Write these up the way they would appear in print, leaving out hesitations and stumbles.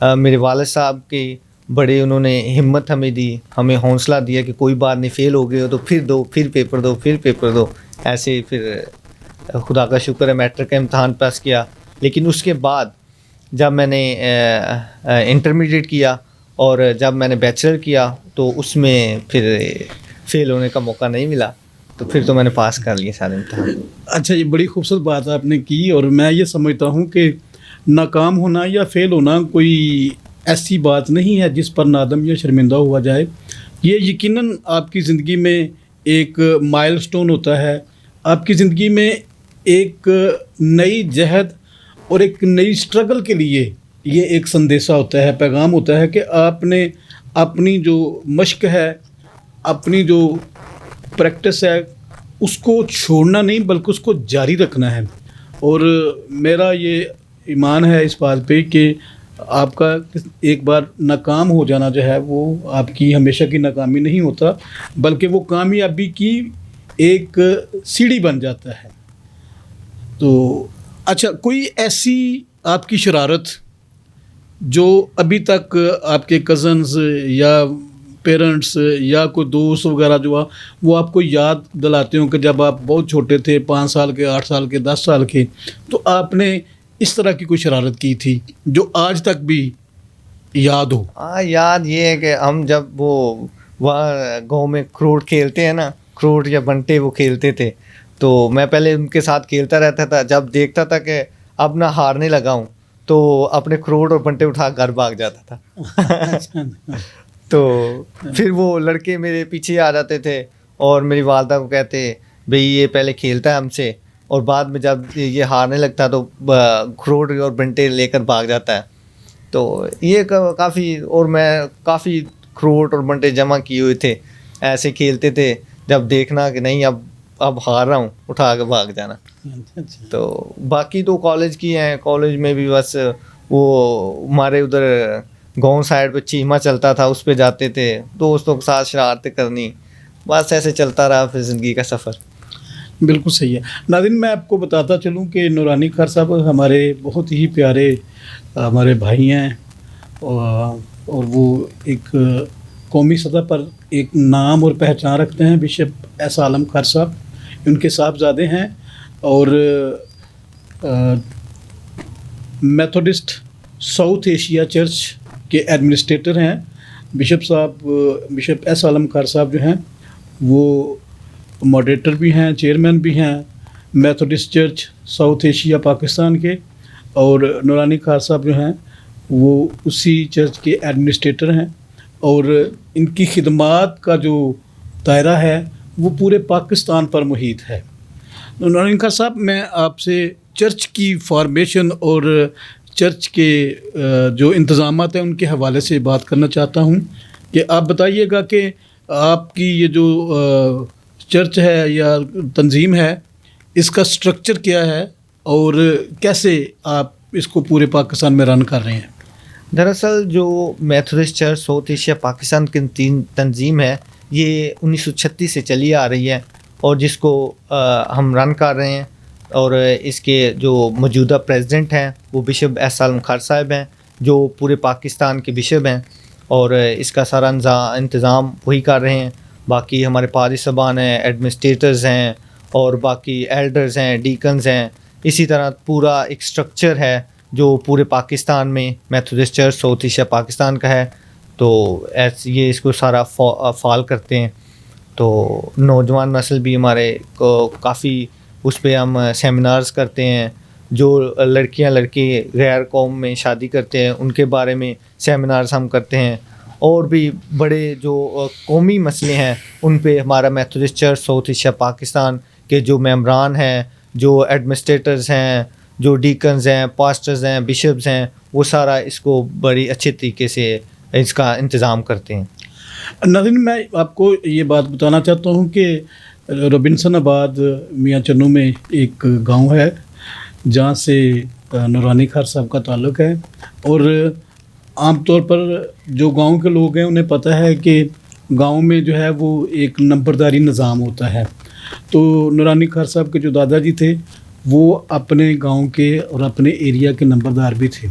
میرے والد صاحب کی بڑے انہوں نے ہمت ہمیں دی, ہمیں حوصلہ دیا کہ کوئی بات نہیں, فیل ہو گئے ہو تو پھر دو, پھر پیپر دو, پھر پیپر دو. ایسے پھر خدا کا شکر ہے میٹرک کا امتحان پاس کیا. لیکن اس کے بعد جب میں نے انٹرمیڈیٹ کیا اور جب میں نے بیچلر کیا تو اس میں پھر فیل ہونے کا موقع نہیں ملا, تو پھر تو میں نے پاس کر لیے سارے امتحان. اچھا, یہ بڑی خوبصورت بات آپ نے کی, اور میں یہ سمجھتا ہوں کہ ناکام ہونا یا فیل ہونا کوئی ایسی بات نہیں ہے جس پر نادم یا شرمندہ ہوا جائے. یہ یقیناً آپ کی زندگی میں ایک مائل سٹون ہوتا ہے, آپ کی زندگی میں ایک نئی جہد اور ایک نئی سٹرگل کے لیے یہ ایک سندیشہ ہوتا ہے, پیغام ہوتا ہے کہ آپ نے اپنی جو مشق ہے, اپنی جو پریکٹس ہے, اس کو چھوڑنا نہیں بلکہ اس کو جاری رکھنا ہے. اور میرا یہ ایمان ہے اس بات پہ کہ آپ کا ایک بار ناکام ہو جانا جو ہے وہ آپ کی ہمیشہ کی ناکامی نہیں ہوتا, بلکہ وہ کامیابی کی ایک سیڑھی بن جاتا ہے. تو اچھا, کوئی ایسی آپ کی شرارت جو ابھی تک آپ کے کزنز یا پیرنٹس یا کوئی دوست وغیرہ جو وہ آپ کو یاد دلاتے ہوں کہ جب آپ بہت چھوٹے تھے, 5 سال کے, 8 سال کے, 10 سال کے, تو آپ نے اس طرح کی کوئی شرارت کی تھی جو آج تک بھی یاد ہو؟ ہاں, یاد یہ ہے کہ ہم جب وہ وہاں گاؤں میں کروٹ کھیلتے ہیں نا, کروٹ یا بنٹے وہ کھیلتے تھے, تو میں پہلے ان کے ساتھ کھیلتا رہتا تھا. جب دیکھتا تھا کہ اب نہ ہارنے لگا ہوں تو اپنے کروٹ اور بنٹے اٹھا گھر بھاگ جاتا تھا. تو پھر وہ لڑکے میرے پیچھے آ جاتے تھے اور میری والدہ کو کہتے بھئی یہ پہلے کھیلتا ہے ہم سے, اور بعد میں جب یہ ہارنے لگتا ہے تو کروٹ اور بنٹے لے کر بھاگ جاتا ہے. تو یہ کافی, اور میں کافی کروٹ اور بنٹے جمع کیے ہوئے تھے, ایسے کھیلتے تھے, جب دیکھنا کہ نہیں اب ہار رہا ہوں اٹھا کے بھاگ جانا. تو باقی تو کالج کی ہیں, کالج میں بھی بس وہ ہمارے ادھر گاؤں سائڈ پہ چیما چلتا تھا, اس پہ جاتے تھے, دوستوں کے ساتھ شرارتیں کرنی, بس ایسے چلتا رہا پھر زندگی کا سفر. بالکل صحیح ہے. ناظرین, میں آپ کو بتاتا چلوں کہ نورانی خار صاحب ہمارے بہت ہی پیارے ہمارے بھائی ہیں, اور وہ ایک قومی سطح پر ایک نام اور پہچان رکھتے ہیں. بشپ ایس عالم خار صاحب ان کے صاحبزادے ہیں اور میتھوڈسٹ ساؤتھ ایشیا چرچ کے ایڈمنسٹریٹر ہیں. بشپ ایس عالم خار صاحب جو ہیں وہ ماڈریٹر بھی ہیں, چیئرمین بھی ہیں Methodist church south Asia Pakistan کے, اور نورانی خار صاحب جو ہیں وہ اسی چرچ کے ایڈمنسٹریٹر ہیں, اور ان کی خدمات کا جو دائرہ ہے وہ پورے پاکستان پر محیط ہے. نورانی خار صاحب, میں آپ سے چرچ کی فارمیشن اور چرچ کے جو انتظامات ہیں ان کے حوالے سے بات کرنا چاہتا ہوں کہ آپ بتائیے گا کہ آپ کی یہ جو چرچ ہے یا تنظیم ہے اس کا سٹرکچر کیا ہے اور کیسے آپ اس کو پورے پاکستان میں رن کر رہے ہیں. دراصل جو Methodist church south Asia Pakistan کی تنظیم ہے یہ 1936 سے چلی آ رہی ہے, اور جس کو ہم رن کر رہے ہیں, اور اس کے جو موجودہ پریزیڈنٹ ہیں وہ بشپ ایس عالم خار صاحب ہیں جو پورے پاکستان کے بشپ ہیں, اور اس کا سارا انتظام وہی کر رہے ہیں. باقی ہمارے پادری صاحبان ہیں, ایڈمنسٹریٹرز ہیں, اور باقی ایلڈرز ہیں, ڈیکنز ہیں. اسی طرح پورا ایک سٹرکچر ہے جو پورے پاکستان میں Methodist church south Asia Pakistan کا ہے. تو یہ اس کو سارا فعال کرتے ہیں. تو نوجوان نسل بھی ہمارے کو کافی اس پہ ہم سیمینارز کرتے ہیں. جو لڑکیاں لڑکے غیر قوم میں شادی کرتے ہیں ان کے بارے میں سیمینارز ہم کرتے ہیں, اور بھی بڑے جو قومی مسئلے ہیں ان پہ ہمارا Methodist church south Asia Pakistan کے جو ممبران ہیں, جو ایڈمنسٹریٹرز ہیں, جو ڈیکنز ہیں, پاسٹرز ہیں, بشپز ہیں, وہ سارا اس کو بڑی اچھے طریقے سے اس کا انتظام کرتے ہیں. ناظرین, میں آپ کو یہ بات بتانا چاہتا ہوں کہ روبنسن آباد میاں چنو میں ایک گاؤں ہے جہاں سے نورانی خار صاحب کا تعلق ہے, اور عام طور پر جو گاؤں کے لوگ ہیں انہیں پتہ ہے کہ گاؤں میں جو ہے وہ ایک نمبرداری نظام ہوتا ہے. تو نورانی خار صاحب کے جو دادا جی تھے وہ اپنے گاؤں کے اور اپنے ایریا کے نمبردار بھی تھے.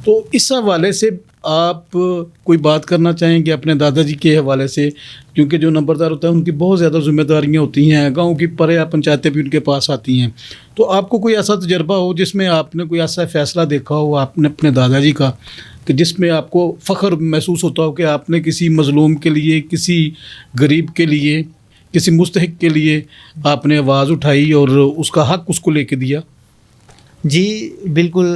تو اس حوالے سے آپ کوئی بات کرنا چاہیں گے اپنے دادا جی کے حوالے سے، کیونکہ جو نمبردار ہوتا ہے ان کی بہت زیادہ ذمہ داریاں ہوتی ہیں، گاؤں کی پرے پنچایتیں بھی ان کے پاس آتی ہیں، تو آپ کو کوئی ایسا تجربہ ہو جس میں آپ نے کوئی ایسا فیصلہ دیکھا ہو آپ نے اپنے دادا جی کا، کہ جس میں آپ کو فخر محسوس ہوتا ہو کہ آپ نے کسی مظلوم کے لیے، کسی غریب کے لیے، کسی مستحق کے لیے آپ نے آواز اٹھائی اور اس کا حق اس کو لے کے دیا؟ جی بالکل،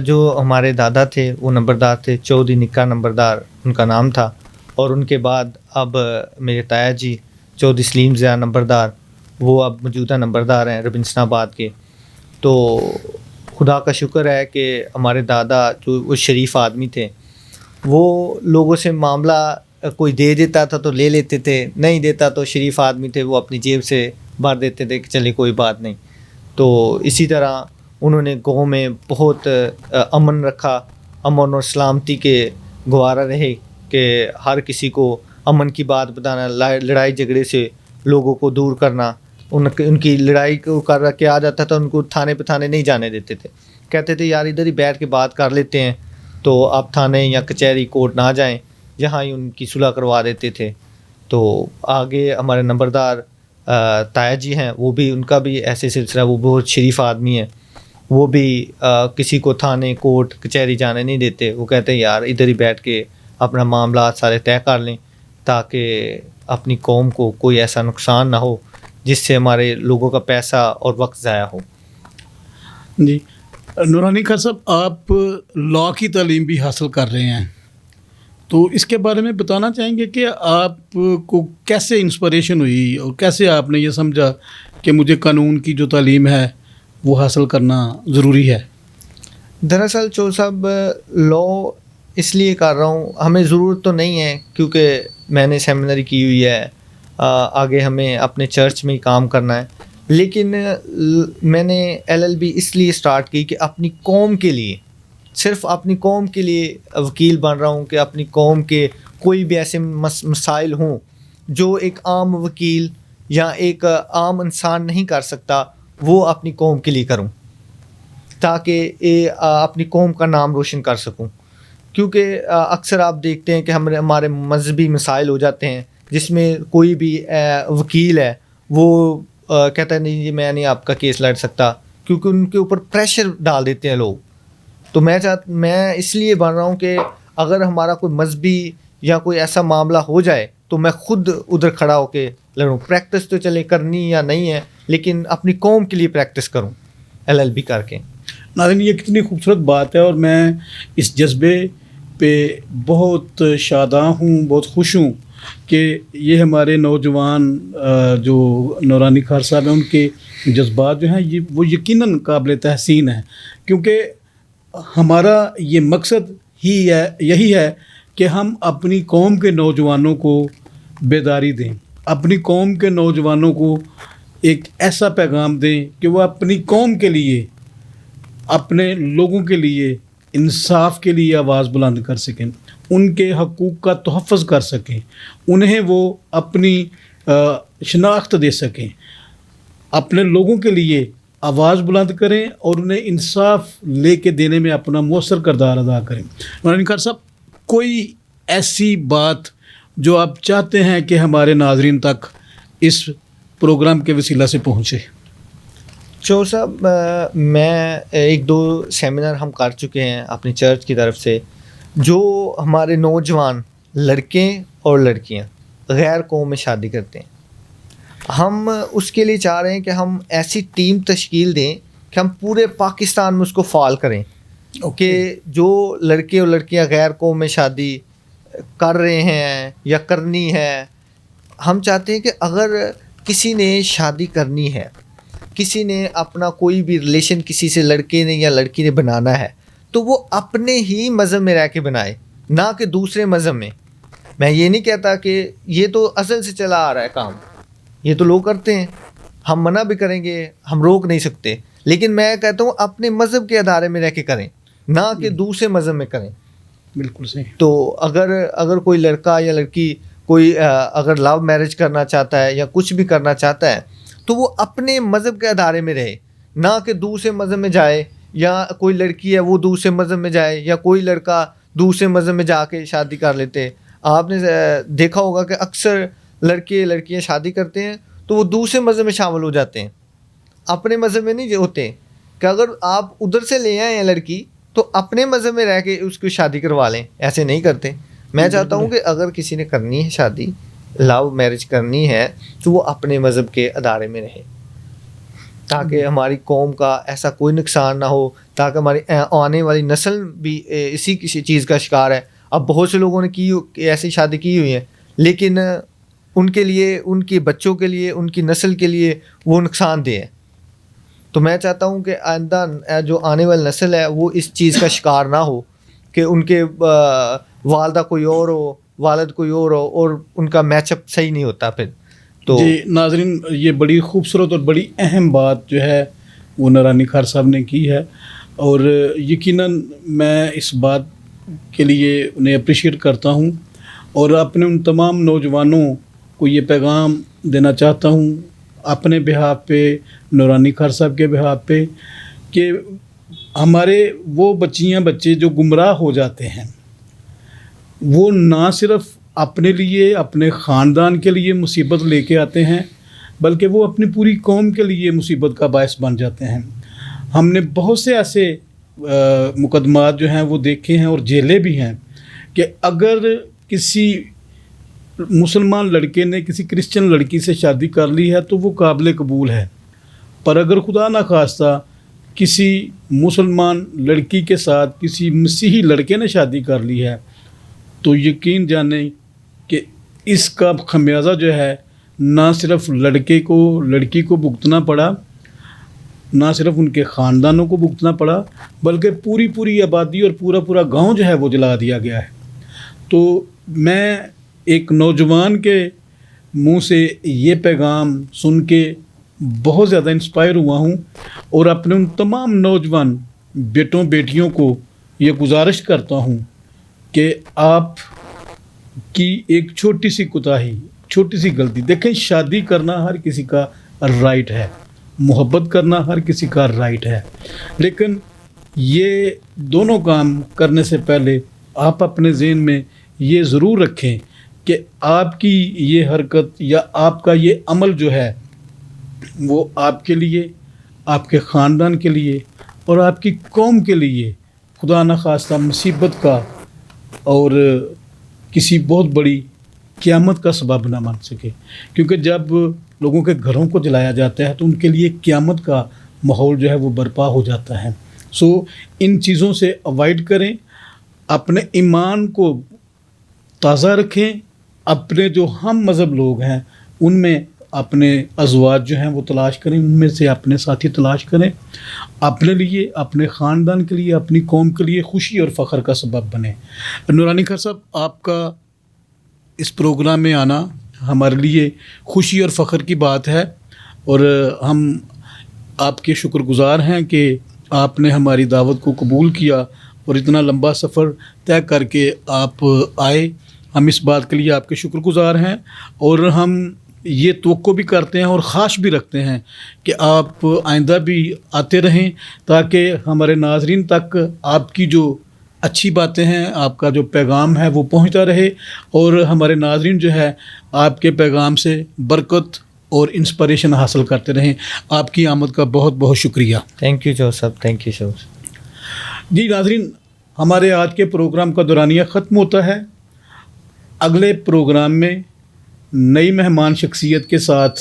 جو ہمارے دادا تھے وہ نمبردار تھے، چودھری نکا نمبردار ان کا نام تھا، اور ان کے بعد اب میرے تایا جی چودھری سلیم ضیاء نمبردار، وہ اب موجودہ نمبردار ہیں ربنسن آباد کے. تو خدا کا شکر ہے کہ ہمارے دادا جو وہ شریف آدمی تھے، وہ لوگوں سے معاملہ کوئی دے دیتا تھا تو لے لیتے تھے، نہیں دیتا تو شریف آدمی تھے وہ اپنی جیب سے بھر دیتے تھے کہ چلے کوئی بات نہیں. تو اسی طرح انہوں نے گاؤں میں بہت امن رکھا، امن اور سلامتی کے گوارا رہے کہ ہر کسی کو امن کی بات بتانا، لڑائی جھگڑے سے لوگوں کو دور کرنا. ان کی لڑائی کو کر کے آ جاتا تھا، ان کو تھانے پہ تھانے نہیں جانے دیتے تھے، کہتے تھے یار ادھر ہی بیٹھ کے بات کر لیتے ہیں، تو آپ تھانے یا کچہری کورٹ نہ جائیں، یہاں ہی ان کی صلح کروا دیتے تھے. تو آگے ہمارے نمبردار تایا جی ہیں، وہ بھی ان کا بھی ایسے سلسلہ، وہ بہت شریف آدمی ہیں، وہ بھی کسی کو تھانے کورٹ کچہری جانے نہیں دیتے. وہ کہتے ہیں یار ادھر ہی بیٹھ کے اپنا معاملات سارے طے کر لیں تاکہ اپنی قوم کو کوئی ایسا نقصان نہ ہو جس سے ہمارے لوگوں کا پیسہ اور وقت ضائع ہو. جی نورانی خان صاحب، آپ لاء کی تعلیم بھی حاصل کر رہے ہیں، تو اس کے بارے میں بتانا چاہیں گے کہ آپ کو کیسے انسپریشن ہوئی اور کیسے آپ نے یہ سمجھا کہ مجھے قانون کی جو تعلیم ہے وہ حاصل کرنا ضروری ہے؟ دراصل چور صاحب لاء اس لیے کر رہا ہوں، ہمیں ضرورت تو نہیں ہے کیونکہ میں نے سیمینری کی ہوئی ہے، آگے ہمیں اپنے چرچ میں ہی کام کرنا ہے، لیکن میں نے LLB اس لیے اسٹارٹ کی کہ اپنی قوم کے لیے، صرف اپنی قوم کے لیے وکیل بن رہا ہوں کہ اپنی قوم کے کوئی بھی ایسے مسائل ہوں جو ایک عام وکیل یا ایک عام انسان نہیں کر سکتا، وہ اپنی قوم کے لیے کروں تاکہ اپنی قوم کا نام روشن کر سکوں. کیونکہ اکثر آپ دیکھتے ہیں کہ ہمارے مذہبی مسائل ہو جاتے ہیں جس میں کوئی بھی وکیل ہے وہ کہتا ہے نہیں جی میں نہیں آپ کا کیس لڑ سکتا، کیونکہ ان کے اوپر پریشر ڈال دیتے ہیں لوگ. تو میں اس لیے بن رہا ہوں کہ اگر ہمارا کوئی مذہبی یا کوئی ایسا معاملہ ہو جائے تو میں خود ادھر کھڑا ہو کے لڑوں. پریکٹس تو چلے کرنی یا نہیں ہے، لیکن اپنی قوم کے لیے پریکٹس کروں LLB کر کے. ناظرین یہ کتنی خوبصورت بات ہے، اور میں اس جذبے پہ بہت شاداں ہوں، بہت خوش ہوں کہ یہ ہمارے نوجوان جو نورانی خان صاحب ہیں ان کے جذبات جو ہیں وہ یقیناً قابل تحسین ہیں، کیونکہ ہمارا یہ مقصد ہی یہی ہے کہ ہم اپنی قوم کے نوجوانوں کو بیداری دیں، اپنی قوم کے نوجوانوں کو ایک ایسا پیغام دیں کہ وہ اپنی قوم کے لیے، اپنے لوگوں کے لیے انصاف کے لیے آواز بلند کر سکیں، ان کے حقوق کا تحفظ کر سکیں، انہیں وہ اپنی شناخت دے سکیں، اپنے لوگوں کے لیے آواز بلند کریں اور انہیں انصاف لے کے دینے میں اپنا مؤثر کردار ادا کریں. نورانی خان صاحب، کوئی ایسی بات جو آپ چاہتے ہیں کہ ہمارے ناظرین تک اس پروگرام کے وسیلہ سے پہنچے؟ چور صاحب، میں 1-2 سیمینار ہم کر چکے ہیں اپنی چرچ کی طرف سے. جو ہمارے نوجوان لڑکے اور لڑکیاں غیر قوم میں شادی کرتے ہیں، ہم اس کے لیے چاہ رہے ہیں کہ ہم ایسی ٹیم تشکیل دیں کہ ہم پورے پاکستان میں اس کو فعال کریں کہ جو لڑکے اور لڑکیاں غیر قوم میں شادی کر رہے ہیں یا کرنی ہے، ہم چاہتے ہیں کہ اگر کسی نے شادی کرنی ہے، کسی نے اپنا کوئی بھی ریلیشن کسی سے لڑکے نے یا لڑکی نے بنانا ہے، تو وہ اپنے ہی مذہب میں رہ کے بنائے، نہ کہ دوسرے مذہب میں. میں یہ نہیں کہتا کہ یہ تو ازل سے چلا آ رہا ہے کام، یہ تو لوگ کرتے ہیں، ہم منع بھی کریں گے، ہم روک نہیں سکتے، لیکن میں کہتا ہوں اپنے مذہب کے ادارے میں رہ کے کریں، نہ کہ دوسرے مذہب میں کریں. بالکل صحیح. تو اگر کوئی لڑکا یا لڑکی کوئی اگر لو میرج کرنا چاہتا ہے یا کچھ بھی کرنا چاہتا ہے تو وہ اپنے مذہب کے ادارے میں رہے، نہ کہ دوسرے مذہب میں جائے یا کوئی لڑکی ہے وہ دوسرے مذہب میں جائے یا کوئی لڑکا دوسرے مذہب میں جا کے شادی کر لیتے ہیں. آپ نے دیکھا ہوگا کہ اکثر لڑکے لڑکیاں شادی کرتے ہیں تو وہ دوسرے مذہب میں شامل ہو جاتے ہیں, اپنے مذہب میں نہیں ہوتے. کہ اگر آپ ادھر سے لے آئے ہیں لڑکی تو اپنے مذہب میں رہ کے اس کی شادی کروا لیں, ایسے نہیں کرتے. میں چاہتا ہوں کہ اگر کسی نے کرنی ہے شادی, لو میرج کرنی ہے, تو وہ اپنے مذہب کے ادارے میں رہے, تاکہ ہماری قوم کا ایسا کوئی نقصان نہ ہو, تاکہ ہماری آنے والی نسل بھی اسی کسی چیز کا شکار ہے. اب بہت سے لوگوں نے ایسی شادی کی ہوئی ہے, لیکن ان کے لیے, ان کے بچوں کے لیے, ان کی نسل کے لیے وہ نقصان دہ ہے. تو میں چاہتا ہوں کہ آئندہ جو آنے والی نسل ہے وہ اس چیز کا شکار نہ ہو کہ ان کے والدہ کوئی اور ہو, والد کوئی اور ہو, اور ان کا میچ اپ صحیح نہیں ہوتا پھر. تو جی ناظرین, یہ بڑی خوبصورت اور بڑی اہم بات جو ہے وہ نورانی خار صاحب نے کی ہے, اور یقیناً میں اس بات کے لیے انہیں اپریشیٹ کرتا ہوں, اور اپنے ان تمام نوجوانوں کو یہ پیغام دینا چاہتا ہوں اپنے بہاف پہ, نورانی خار صاحب کے بہاف پہ, کہ ہمارے وہ بچیاں بچے جو گمراہ ہو جاتے ہیں وہ نہ صرف اپنے لیے, اپنے خاندان کے لیے مصیبت لے کے آتے ہیں, بلکہ وہ اپنی پوری قوم کے لیے مصیبت کا باعث بن جاتے ہیں. ہم نے بہت سے ایسے مقدمات جو ہیں وہ دیکھے ہیں اور جیلے بھی ہیں کہ اگر کسی مسلمان لڑکے نے کسی کرسچن لڑکی سے شادی کر لی ہے تو وہ قابل قبول ہے, پر اگر خدا نخواستہ کسی مسلمان لڑکی کے ساتھ کسی مسیحی لڑکے نے شادی کر لی ہے تو یقین جانیں کہ اس کا خمیازہ جو ہے نہ صرف لڑکے کو, لڑکی کو بھگتنا پڑا, نہ صرف ان کے خاندانوں کو بھگتنا پڑا, بلکہ پوری آبادی اور پورا گاؤں جو ہے وہ جلا دیا گیا ہے. تو میں ایک نوجوان کے منہ سے یہ پیغام سن کے بہت زیادہ انسپائر ہوا ہوں, اور اپنے ان تمام نوجوان بیٹوں بیٹیوں کو یہ گزارش کرتا ہوں کہ آپ کی ایک چھوٹی سی کوتاہی, چھوٹی سی غلطی, دیکھیں شادی کرنا ہر کسی کا رائٹ ہے, محبت کرنا ہر کسی کا رائٹ ہے, لیکن یہ دونوں کام کرنے سے پہلے آپ اپنے ذہن میں یہ ضرور رکھیں کہ آپ کی یہ حرکت یا آپ کا یہ عمل جو ہے وہ آپ کے لیے, آپ کے خاندان کے لیے اور آپ کی قوم کے لیے خدا نخواستہ مصیبت کا اور کسی بہت بڑی قیامت کا سبب نہ بن سکے. کیونکہ جب لوگوں کے گھروں کو جلایا جاتا ہے تو ان کے لیے قیامت کا ماحول جو ہے وہ برپا ہو جاتا ہے. سو ان چیزوں سے اوائڈ کریں, اپنے ایمان کو تازہ رکھیں, اپنے جو ہم مذہب لوگ ہیں ان میں اپنے ازواج جو ہیں وہ تلاش کریں, ان میں سے اپنے ساتھی تلاش کریں, اپنے لیے, اپنے خاندان کے لیے, اپنی قوم کے لیے خوشی اور فخر کا سبب بنیں. نورانی خار صاحب, آپ کا اس پروگرام میں آنا ہمارے لیے خوشی اور فخر کی بات ہے, اور ہم آپ کے شکر گزار ہیں کہ آپ نے ہماری دعوت کو قبول کیا اور اتنا لمبا سفر طے کر کے آپ آئے. ہم اس بات کے لیے آپ کے شکر گزار ہیں, اور ہم یہ توقع بھی کرتے ہیں اور خواہش بھی رکھتے ہیں کہ آپ آئندہ بھی آتے رہیں, تاکہ ہمارے ناظرین تک آپ کی جو اچھی باتیں ہیں, آپ کا جو پیغام ہے وہ پہنچتا رہے, اور ہمارے ناظرین جو ہے آپ کے پیغام سے برکت اور انسپریشن حاصل کرتے رہیں. آپ کی آمد کا بہت بہت شکریہ. Thank you Joseph, thank you Joseph. جی ناظرین, ہمارے آج کے پروگرام کا دورانیہ ختم ہوتا ہے. اگلے پروگرام میں نئی مہمان شخصیت کے ساتھ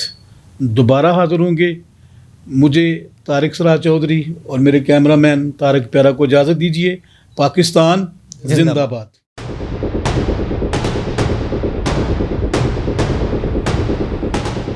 دوبارہ حاضر ہوں گے. مجھے طارق سراج چودھری اور میرے کیمرہ مین طارق پیارا کو اجازت دیجیے. پاکستان زندہ باد.